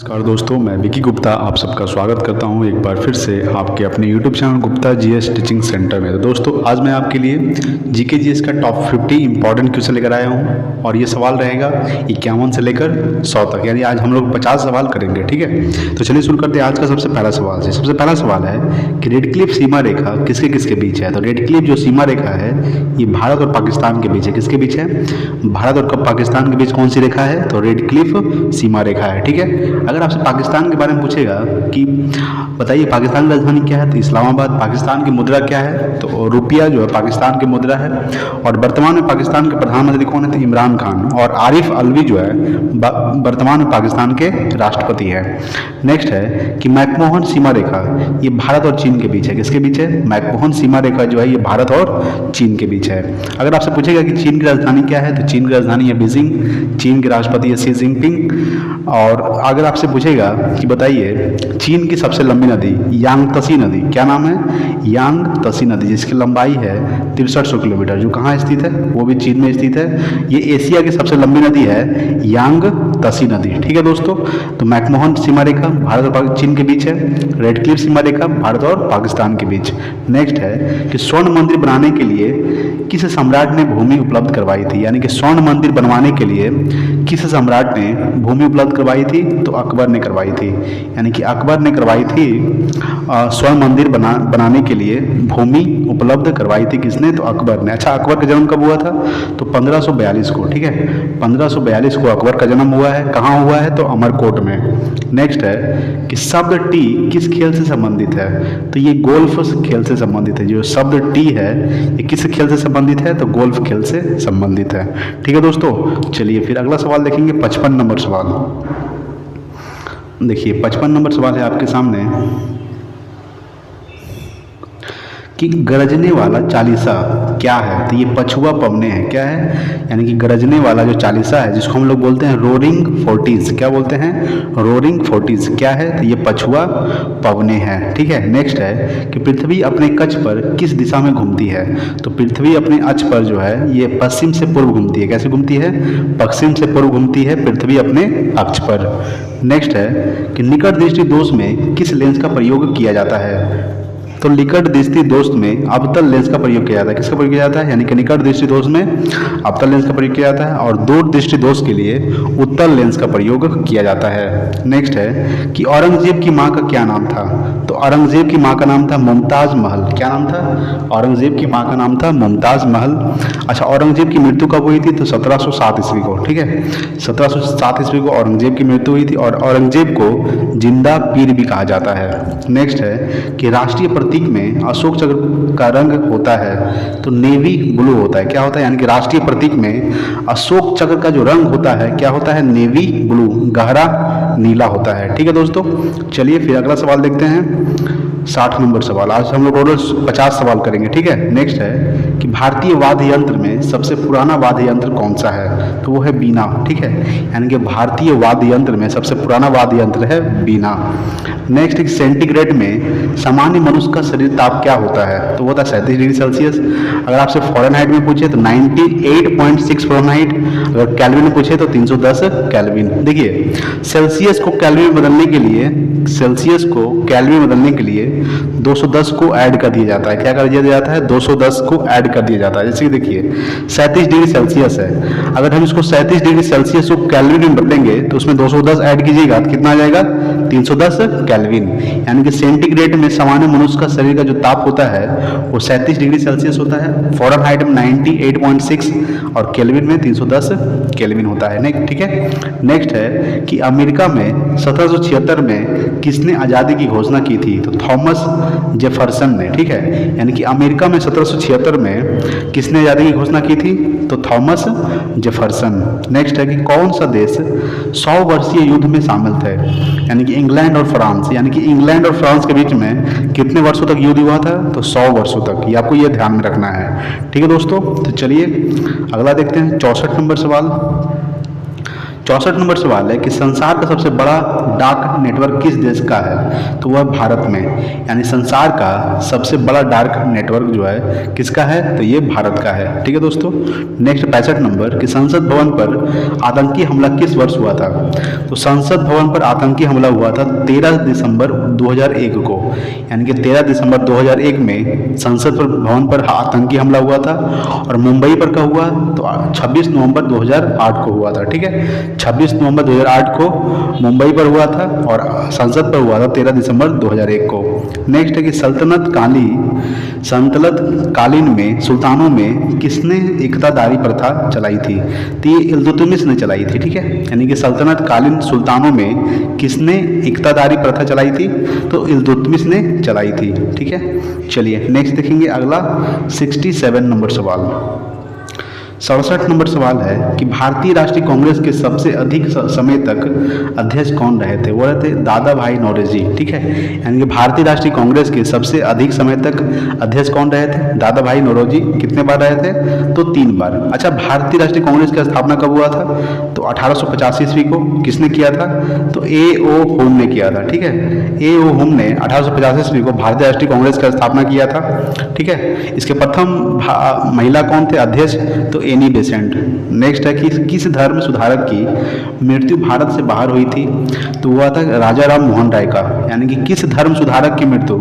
नमस्कार दोस्तों, मैं विकी गुप्ता आप सबका स्वागत करता हूं एक बार फिर से आपके अपने YouTube channel Gupta GS teaching centre में। तो दोस्तों आज मैं आपके लिए जीके जीएस का टॉप 50 इंपॉर्टेंट क्वेश्चन लेकर आया हूं और ये सवाल रहेगा 51 से लेकर 100 तक, यानी आज हम लोग 50 सवाल करेंगे। ठीक है, तो चलिए शुरू करते हैं आज का सबसे पहला सवाल से। सबसे पहला सवाल है कि रेड क्लिफ सीमा रेखा किसके किसके बीच है। तो रेड क्लिफ जो सीमा रेखा है ये भारत और पाकिस्तान के बीच है। किसके बीच है? भारत और पाकिस्तान के बीच कौन सी रेखा है? तो रेड क्लिफ सीमा रेखा है। ठीक है, अगर आपसे पाकिस्तान के बारे में पूछेगा कि बताइए पाकिस्तान की राजधानी क्या है, तो इस्लामाबाद। पाकिस्तान की मुद्रा क्या है? तो रुपया जो है पाकिस्तान की मुद्रा है। और वर्तमान में पाकिस्तान के प्रधानमंत्री कौन है? तो इमरान खान। और आरिफ अलवी जो है वर्तमान में पाकिस्तान के राष्ट्रपति है। नेक्स्ट है कि मैकमोहन सीमा रेखा ये भारत और चीन के बीच है। किसके बीच है? मैकमोहन सीमा रेखा जो है ये भारत और चीन के बीच है। अगर आपसे पूछेगा कि चीन की राजधानी क्या है, तो चीन की राजधानी है बीजिंग। चीन के राष्ट्रपति है शी जिनपिंग। और अगर आपसे पूछेगा कि बताइए चीन की सबसे लंबी नदी यांगत्से नदी, क्या नाम है? यांगत्से नदी, जिसकी लंबाई है 6300 किलोमीटर, जो कहाँ स्थित है? वो भी चीन में स्थित है। ये एशिया की सबसे लंबी नदी है यांगत्से नदी। ठीक है दोस्तों, तो मैकमोहन सीमा रेखा भारत और चीन के बीच है। रेड क्लिफ सीमा रेखा भारत और पाकिस्तान के बीच। नेक्स्ट है कि स्वर्ण मंदिर बनाने के लिए किस सम्राट ने भूमि उपलब्ध करवाई थी, यानी कि स्वर्ण मंदिर बनवाने के लिए किस सम्राट ने भूमि उपलब्ध करवाई थी? तो अकबर ने करवाई थी, यानी कि अकबर ने करवाई थी स्वर्ण मंदिर बनाने के लिए भूमि उपलब्ध करवाई थी। किसने? तो अकबर ने। अच्छा, अकबर का जन्म कब हुआ था? तो 1542 को। ठीक है, 1542 को अकबर का जन्म हुआ है। कहाँ हुआ है? तो अमरकोट में। नेक्स्ट है कि शब्द टी किस खेल से संबंधित है? तो ये गोल्फ खेल से संबंधित है। जो शब्द टी है ये किस खेल से संबंधित है? तो गोल्फ खेल से संबंधित है। ठीक है दोस्तों, चलिए फिर अगला सवाल देखेंगे। 55 नंबर सवाल देखिए। 55 नंबर सवाल है आपके सामने कि गरजने वाला चालीसा क्या है? तो ये पछुआ पवने हैं। क्या है? यानी कि गरजने वाला जो चालीसा है जिसको हम लोग बोलते हैं रोरिंग फोर्टीज। क्या बोलते हैं? Roaring forties. क्या है? तो ये पछुआ पवने हैं। ठीक है, नेक्स्ट है कि पृथ्वी अपने कक्ष पर किस दिशा में घूमती है? तो पृथ्वी अपने अक्ष पर जो है ये पश्चिम से पूर्व घूमती है। कैसे घूमती है? पश्चिम से पूर्व घूमती है पृथ्वी अपने अक्ष पर। नेक्स्ट है कि निकट दृष्टि दोष में किस लेंस का प्रयोग किया जाता है? तो निकट दृष्टि दोष में अवतल लेंस का प्रयोग किया जाता है। किसका प्रयोग किया जाता है? यानी कि निकट दृष्टि दोष में अवतल लेंस का प्रयोग किया जाता है और दूर दृष्टि दोष के लिए उत्तल लेंस का प्रयोग किया जाता है। नेक्स्ट है कि औरंगजेब की माँ का क्या नाम था? तो औरंगजेब की माँ का नाम था मुमताज महल। क्या नाम था? औरंगजेब की माँ का नाम था मुमताज महल। अच्छा, औरंगजेब की मृत्यु कब हुई थी? तो 1707 ईस्वी को। ठीक है, 1707 ईस्वी को औरंगजेब की मृत्यु हुई थी और औरंगजेब को जिंदा पीर भी कहा जाता है। नेक्स्ट है कि राष्ट्रीय प्रतीक में अशोक चक्र का रंग होता है तो नेवी ब्लू होता है। क्या होता है? यानी कि राष्ट्रीय प्रतीक में अशोक चक्र का जो रंग होता है क्या होता है? नेवी ब्लू, गहरा नीला होता है। ठीक है दोस्तों, चलिए फिर अगला सवाल देखते हैं। 60 नंबर सवाल। आज हम लोग टोटल 50 सवाल करेंगे। ठीक है, नेक्स्ट है कि भारतीय वाद्य यंत्र में सबसे पुराना वाद्य यंत्र कौन सा है? तो वो है बीना। ठीक है, यानी कि भारतीय वाद्य यंत्र में सबसे पुराना वाद्य यंत्र है बीना। नेक्स्ट, सेंटीग्रेड में सामान्य मनुष्य का शरीर ताप क्या होता है? तो वो होता है 37 डिग्री सेल्सियस। अगर आपसे फॉरेनहाइट में पूछे तो 98.6 फॉरेनहाइट। अगर कैल्विन में पूछे तो 310 कैल्विन। देखिए सेल्सियस को कैल्विन बदलने के लिए 210 को ऐड कर दिया जाता है। क्या कर दिया जाता है? 210 को ऐड कर दिया जाता है। जैसे कि देखिए 37 डिग्री सेल्सियस है, अगर हम इसको 37 डिग्री सेल्सियस को कैल्विन में बदलेंगे तो उसमें 210 ऐड कीजिएगा तो कितना आ जाएगा? 310 कैल्विन। यानी कि सेंटीग्रेड में सामान्य मनुष्य का शरीर का जो ताप होता है वो 37 डिग्री सेल्सियस होता है, फॉरेनहाइट में 98.6 और केल्विन में 310 केल्विन होता है। ठीक है, नेक्स्ट है कि अमेरिका में 1776 में किसने आज़ादी की घोषणा की थी? तो थॉमस जेफरसन ने। ठीक है, यानी कि अमेरिका में 1776 में किसने आज़ादी की घोषणा की थी? तो थॉमस जेफरसन। नेक्स्ट है कि कौन सा देश 100 वर्षीय युद्ध में शामिल थे? यानी कि इंग्लैंड और फ्रांस। यानी कि इंग्लैंड और फ्रांस के बीच में कितने वर्षों तक युद्ध हुआ था? तो 100 वर्षों तक। ये आपको ये ध्यान में रखना है। ठीक है दोस्तों, तो चलिए अगला देखते हैं। 64 नंबर सवाल। 64 नंबर सवाल है कि संसार का सबसे बड़ा डाक नेटवर्क किस देश का है? तो वह भारत में, यानी संसार का सबसे बड़ा डाक नेटवर्क जो है किसका है? तो ये भारत का है। ठीक है दोस्तों। नेक्स्ट 65 नंबर कि संसद भवन पर आतंकी हमला किस वर्ष हुआ था? तो संसद भवन पर आतंकी हमला हुआ था 13 दिसंबर 2001 को, यानी कि 13 दिसंबर 2001 में संसद भवन पर आतंकी हमला हुआ था। और मुंबई पर कब हुआ? तो 26 नवंबर 2008 को हुआ था। ठीक है, 26 नवंबर 2008 को मुंबई पर हुआ था और संसद पर हुआ था 13 दिसंबर 2001 को। नेक्स्ट है कि सल्तनत कालीन में सुल्तानों में किसने इक्तादारी प्रथा चलाई थी? तो ये इल्तुतमिश ने चलाई थी। ठीक है, यानी कि सल्तनत कालीन सुल्तानों में किसने इक्तादारी प्रथा चलाई थी? तो इल्तुतमिश ने चलाई थी। ठीक है, चलिए नेक्स्ट देखेंगे अगला 67 नंबर सवाल। 67 नंबर सवाल है कि भारतीय राष्ट्रीय कांग्रेस के सबसे अधिक समय तक अध्यक्ष कौन रहे थे? वो रहे थे दादा भाई नौरोजी। ठीक है, यानी कि भारतीय राष्ट्रीय कांग्रेस के सबसे अधिक समय तक अध्यक्ष कौन रहे थे? दादा भाई नौरोजी। कितने बार रहे थे? तो 3 बार। अच्छा, भारतीय राष्ट्रीय कांग्रेस की स्थापना कब हुआ था? तो 1885 ईस्वी को। किसने किया था? तो A.O. होम ने किया था। ठीक है, A.O. होम ने 1885 ईस्वी को भारतीय राष्ट्रीय कांग्रेस की स्थापना किया था। ठीक है, इसके प्रथम महिला कौन थे अध्यक्ष? तो एनी बेसेंट। नेक्स्ट है कि किस धर्म सुधारक की मृत्यु भारत से बाहर हुई थी? तो हुआ था राजा राम मोहन राय का। यानी कि किस धर्म सुधारक की मृत्यु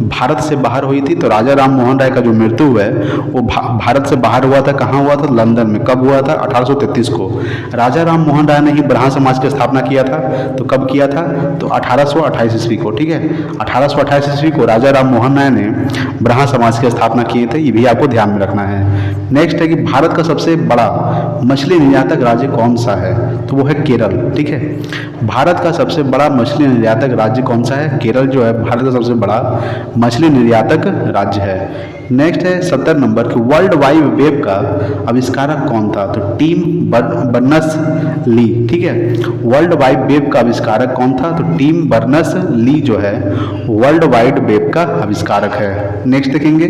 भारत से बाहर हुई थी? तो राजा राम मोहन राय का जो मृत्यु है वो भारत से बाहर हुआ था। कहाँ हुआ था? लंदन में। कब हुआ था? 1833 को। राजा राम मोहन राय ने ही ब्राह्मण समाज की स्थापना किया था। तो कब किया था? तो 1828 ईस्वी को। ठीक है, 1828 ईस्वी को राजा राम मोहन राय ने ब्राह्मण समाज की स्थापना किए थे। ये भी आपको ध्यान में रखना है। नेक्स्ट है कि भारत का सबसे बड़ा मछली निर्यातक राज्य कौन सा है? तो वो है केरल। ठीक है, भारत का सबसे बड़ा मछली निर्यातक राज्य कौन सा है? केरल जो है भारत का सबसे बड़ा मछली निर्यातक राज्य है। नेक्स्ट है 70 नंबर कि वर्ल्ड वाइड वेब का आविष्कारक कौन था? तो टिम बर्नर्स ली। ठीक है, वर्ल्ड वाइड वेब का आविष्कारक कौन था? तो टिम बर्नर्स ली जो है वर्ल्ड वाइड वेब का आविष्कारक है। नेक्स्ट देखेंगे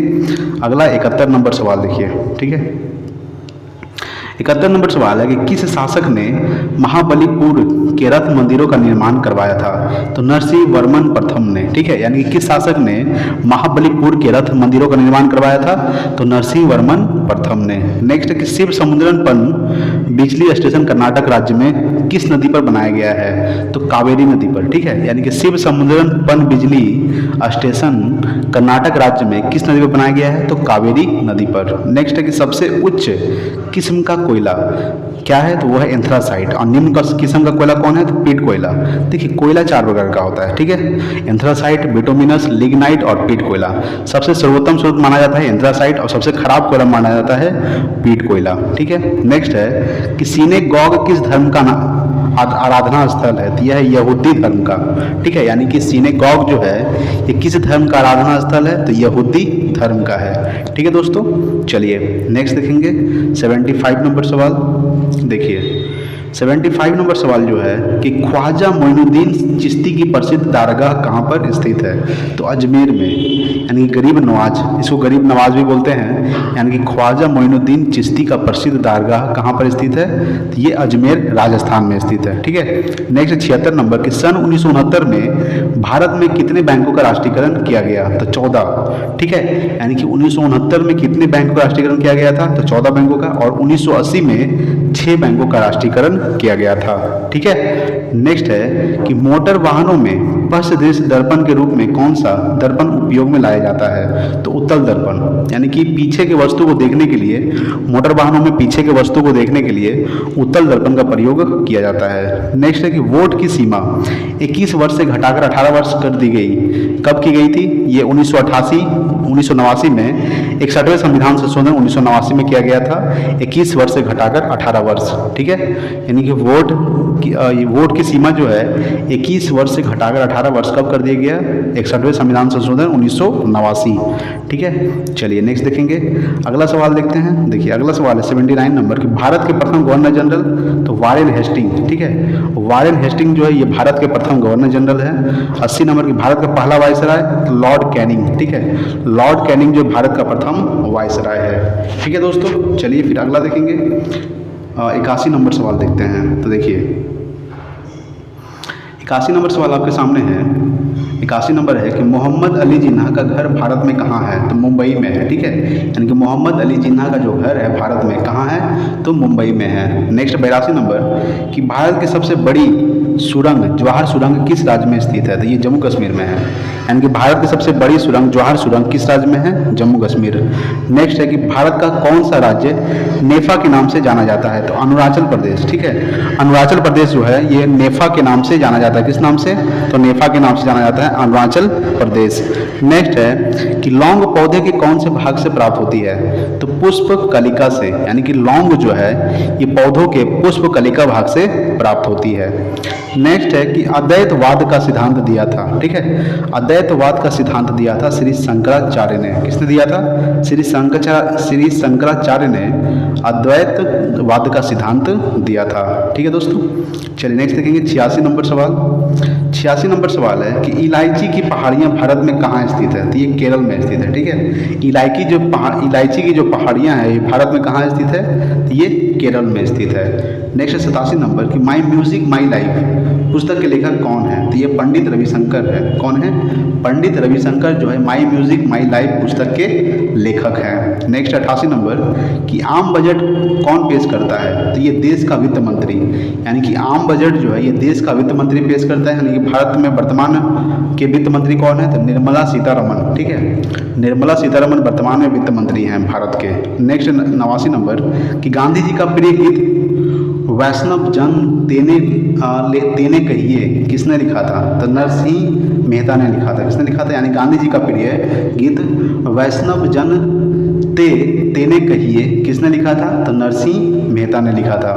अगला 71 नंबर सवाल देखिए। ठीक है, 71 नंबर सवाल है कि किस शासक ने महाबलीपुर के रथ मंदिरों का निर्माण करवाया था? तो नरसिंह वर्मन प्रथम ने। ठीक है, यानी कि किस शासक ने महाबलीपुर के रथ मंदिरों का निर्माण करवाया था? तो नरसिंह वर्मन प्रथम ने। नेक्स्ट है कि शिव समुद्रन पन बिजली स्टेशन कर्नाटक राज्य में किस नदी पर बनाया गया है? तो कावेरी नदी पर। ठीक है, यानी कि शिव समुद्रन पन बिजली स्टेशन कर्नाटक राज्य में किस नदी पर बनाया गया है? तो कावेरी नदी पर। नेक्स्ट है कि सबसे उच्च किस्म का कोयला क्या है? तो वह है एंथ्रासाइट। और निम्न किस्म का कोयला कौन है? तो पीट कोयला। देखिए, कोयला 4 प्रकार का होता है। ठीक है, एंथ्रासाइट, बिटुमिनस, लिग्नाइट और पीट कोयला। सबसे सर्वोत्तम स्रोत माना जाता है एंथ्रासाइट और सबसे खराब कोयला माना जाता है पीट कोयला। ठीक है, नेक्स्ट है कि सिनेगॉग किस धर्म का आराधना स्थल है? तो यह है यहूदी धर्म का। ठीक है, यानी कि सिनेगॉग जो है ये किस धर्म का आराधना स्थल है? तो यहूदी धर्म का है। ठीक है दोस्तों, चलिए नेक्स्ट देखेंगे 75 नंबर सवाल। देखिए 75 नंबर सवाल जो है कि ख्वाजा मोइनुद्दीन चिश्ती की प्रसिद्ध दारगाह कहाँ पर स्थित है? तो अजमेर में, यानी गरीब नवाज, इसको गरीब नवाज भी बोलते हैं। यानी कि ख्वाजा मोइनुद्दीन चिश्ती का प्रसिद्ध दारगाह कहाँ पर स्थित है? तो ये अजमेर राजस्थान में स्थित है। ठीक है, नेक्स्ट 76 नंबर कि सन 1969 में भारत में कितने बैंकों का राष्ट्रीयकरण किया गया? तो 14। ठीक है, यानी कि 1969 में कितने बैंकों का राष्ट्रीयकरण किया गया था? तो 14 बैंकों का। और 1980 में 6 बैंकों का राष्ट्रीयकरण किया गया था। ठीक है, नेक्स्ट है कि मोटर वाहनों में पश्च दृश्य दर्पण के रूप में कौन सा दर्पण उपयोग में लाया जाता है? तो उत्तल दर्पण। यानी कि पीछे के वस्तु को देखने के लिए, मोटर वाहनों में पीछे के वस्तु को देखने के लिए उत्तल दर्पण का प्रयोग किया जाता है। नेक्स्ट है कि वोट की सीमा 21 वर्ष से घटाकर 18 वर्ष कर दी गई। कब की गई थी? ये 1989 में 61वें संविधान संशोधन 1989 में किया गया था। 21 वर्ष से घटाकर 18 वर्ष। ठीक है, यानी कि वोट की सीमा जो है 21 वर्ष से घटाकर 18 वर्ष कब कर दिया गया? 61वें संविधान संशोधन 1989। ठीक है, चलिए नेक्स्ट देखेंगे अगला सवाल देखते हैं। देखिए अगला सवाल है 79 नंबर कि भारत के प्रथम गवर्नर जनरल? तो वारेन हेस्टिंग। ठीक है, वारेन हेस्टिंग जो है ये भारत के प्रथम गवर्नर जनरल है। 80 नंबर की भारत का पहला वायसराय? Lord Canning. ठीक है, लॉर्ड कैनिंग जो भारत का प्रथम वायसराय है। ठीक है दोस्तों, चलिए फिर अगला देखेंगे 81 नंबर सवाल देखते हैं। तो देखिए 81 नंबर सवाल आपके सामने है। 81 नंबर है कि मोहम्मद अली जिन्ना का घर भारत में कहाँ है? तो मुंबई में है, ठीक है। यानी कि मोहम्मद अली जिन्ना का जो घर है भारत में कहाँ है? तो मुंबई में है। नेक्स्ट 82 नंबर कि भारत की सबसे बड़ी सुरंग जवाहर सुरंग किस राज्य में स्थित है? तो ये जम्मू कश्मीर में है। यानी कि भारत की सबसे बड़ी सुरंग जवाहर सुरंग किस राज्य में है? जम्मू कश्मीर। नेक्स्ट है कि भारत का कौन सा राज्य नेफा के नाम से जाना जाता है? तो अरुणाचल प्रदेश, ठीक है। अरुणाचल प्रदेश जो है ये नेफा के नाम से जाना जाता है। किस नाम से? तो नेफा के नाम से जाना जाता है अरुणाचल प्रदेश। नेक्स्ट है कि लौंग पौधे के कौन से भाग से प्राप्त होती है? तो पुष्प कलिका से। यानी कि लौंग जो है ये पौधों के पुष्प कलिका भाग से प्राप्त होती है। नेक्स्ट है कि अद्वैतवाद का सिद्धांत दिया था, ठीक है। अद्वैतवाद का सिद्धांत दिया था श्री शंकराचार्य ने। किसने दिया था? श्री शंकराचार्य ने अद्वैतवाद का सिद्धांत दिया था, ठीक है दोस्तों। चलिए नेक्स्ट देखेंगे 86 नंबर सवाल। 86 नंबर सवाल है कि इलायची की पहाड़ियाँ भारत में कहाँ स्थित है? तो ये केरल में स्थित है, ठीक है। इलायची की जो पहाड़ियाँ हैं ये भारत में कहाँ स्थित है? तो ये केरल में स्थित है। नेक्स्ट 87 नंबर कि माई म्यूजिक माई लाइफ पुस्तक के लेखक कौन है? तो ये पंडित रविशंकर है। कौन है? पंडित रविशंकर जो है माई म्यूजिक माई लाइफ पुस्तक के लेखक हैं। नेक्स्ट 88 नंबर कि आम बजट कौन पेश करता है? तो ये देश का वित्त मंत्री। यानी कि आम बजट जो है ये देश का वित्त मंत्री पेश करता है। यानी कि भारत में वर्तमान के वित्त मंत्री कौन है? तो निर्मला सीतारमण, ठीक है। निर्मला सीतारमण वर्तमान में वित्त मंत्री हैं भारत के। नेक्स्ट 89 नंबर कि गांधी जी का प्रिय गीत वैष्णव जन तेने कहिए किसने लिखा था? तो नरसिंह मेहता ने लिखा था। किसने लिखा था? यानी गांधी जी का प्रिय गीत वैष्णव जन तेने कहिए किसने लिखा था? तो नरसिंह मेहता ने लिखा था।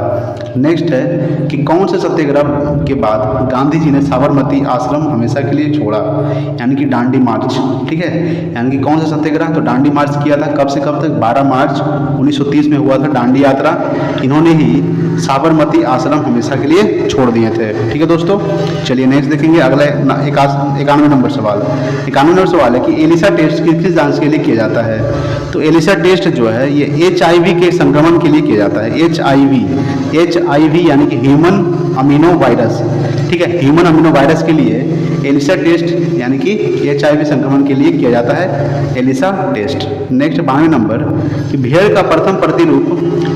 नेक्स्ट है कि कौन से सत्याग्रह के बाद गांधी जी ने साबरमती आश्रम हमेशा के लिए छोड़ा? यानी कि डांडी मार्च, ठीक है। यानी कि कौन सा सत्याग्रह? तो डांडी मार्च किया था। कब से कब तक? 12 मार्च 1930 में हुआ था डांडी यात्रा। इन्होंने ही साबरमती आश्रम हमेशा के लिए छोड़ दिए थे, ठीक है दोस्तों। चलिए नेक्स्ट देखेंगे अगला 91 नंबर सवाल। 91 नंबर सवाल है कि एलिसा टेस्ट किस जांच के लिए किया जाता है? तो एलिसा टेस्ट जो है ये HIV के संक्रमण के लिए किया जाता है। HIV यानी कि ह्यूमन अमीनो वायरस, ठीक है। ह्यूमन अमीनो वायरस के लिए एलिसा टेस्ट यानी कि HIV संक्रमण के लिए किया जाता है एलिसा टेस्ट। नेक्स्ट 92 नंबर कि भेड़ का प्रथम प्रतिरूप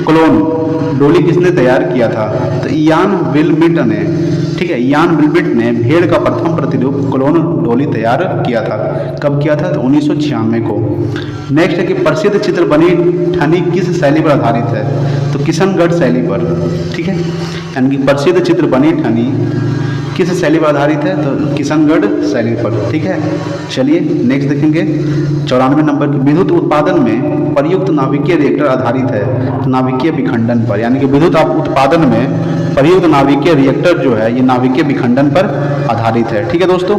क्लोन डोली किसने तैयार किया था? तो इयान विल्बिट ने, ठीक है। इयान विल्बिट ने भेड़ का प्रथम प्रतिरूप क्लोन डोली तैयार किया था। कब किया था? तो 1996 को। नेक्स्ट है कि प्रसिद्ध चित्र बनी ठनी किस शैली पर आधारित है? तो किशनगढ़ शैली पर, ठीक है। यानी कि प्रसिद्ध चित्र बनी ठनी किस शैली पर आधारित है? तो किशनगढ़ शैली पर, ठीक है। चलिए नेक्स्ट देखेंगे 94 नंबर की विद्युत उत्पादन में प्रयुक्त नाभिकीय रिएक्टर आधारित है तो नाभिकीय विखंडन पर। यानी कि विद्युत उत्पादन में प्रयुक्त नाभिकीय रिएक्टर जो है ये नाभिकीय विखंडन पर आधारित है, ठीक है दोस्तों।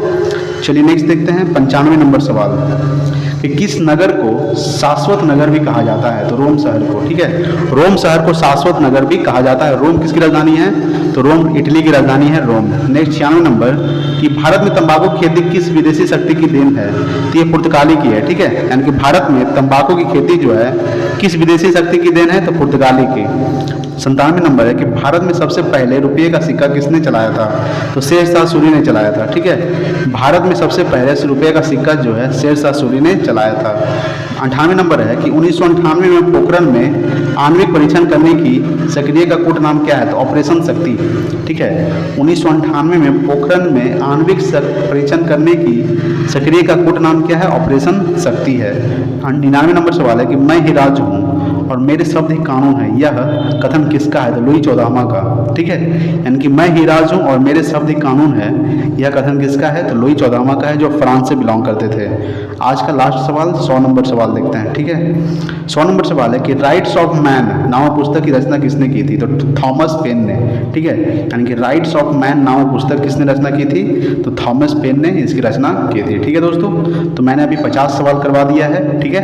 चलिए नेक्स्ट देखते हैं 95 नंबर सवाल कि किस नगर को शाश्वत नगर भी कहा जाता है? तो रोम शहर को, ठीक है। रोम शहर को शाश्वत नगर भी कहा जाता है। रोम किसकी राजधानी है? तो रोम इटली की राजधानी है रोम। नेक्स्ट 96 नंबर कि भारत में तंबाकू की खेती किस विदेशी शक्ति की देन है? तो ये पुर्तगाली की है, ठीक है। यानी कि भारत में तंबाकू की खेती जो है किस विदेशी शक्ति की देन है? तो पुर्तगाली की। 97 नंबर है कि भारत में सबसे पहले रुपये का सिक्का किसने चलाया था? तो शेरशाह सूरी ने चलाया था, ठीक है। भारत में सबसे पहले रुपये का सिक्का जो है शेरशाह सूरी ने चलाया था। 98 नंबर है कि 1998 में पोखरण में आणविक परीक्षण करने की सक्रिय का कोड नाम क्या है? तो ऑपरेशन शक्ति, ठीक है। 1998 में पोखरण में आणविक परीक्षण करने की सक्रिय का कोड नाम क्या है? ऑपरेशन शक्ति है। 99 नंबर सवाल है कि मैं ही राज हूँ और मेरे शब्द ही कानून है, यह कथन किसका है? तो लुई 14वां का, ठीक है। यानी कि मैं ही राज हूँ और मेरे शब्द ही कानून है, यह कथन किसका है? तो लुई 14वां का है जो फ्रांस से बिलोंग करते थे। आज का लास्ट सवाल 100 नंबर सवाल देखते हैं, ठीक है। 100 नंबर सवाल है कि राइट्स ऑफ मैन नामक पुस्तक की रचना किसने की थी? तो थॉमस पेन ने, ठीक है। यानी कि राइट्स ऑफ मैन नामक पुस्तक किसने रचना की थी? तो थॉमस पेन ने इसकी रचना की थी, ठीक है दोस्तों। तो मैंने अभी 50 सवाल करवा दिया है, ठीक है।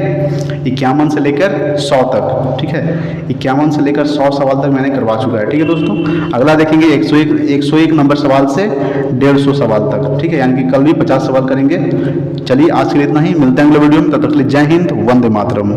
51 से लेकर 100 तक, ठीक है। 51 से लेकर 100 सवाल तक मैंने करवा चुका है, ठीक है दोस्तों। अगला देखेंगे 101 नंबर सवाल से 150 सवाल तक, ठीक है। यानी कि कल भी 50 सवाल करेंगे। चलिए आज के लिए इतना ही, मिलते हैं अगले वीडियो में। तब तक के लिए जय हिंद, वंदे मातरम।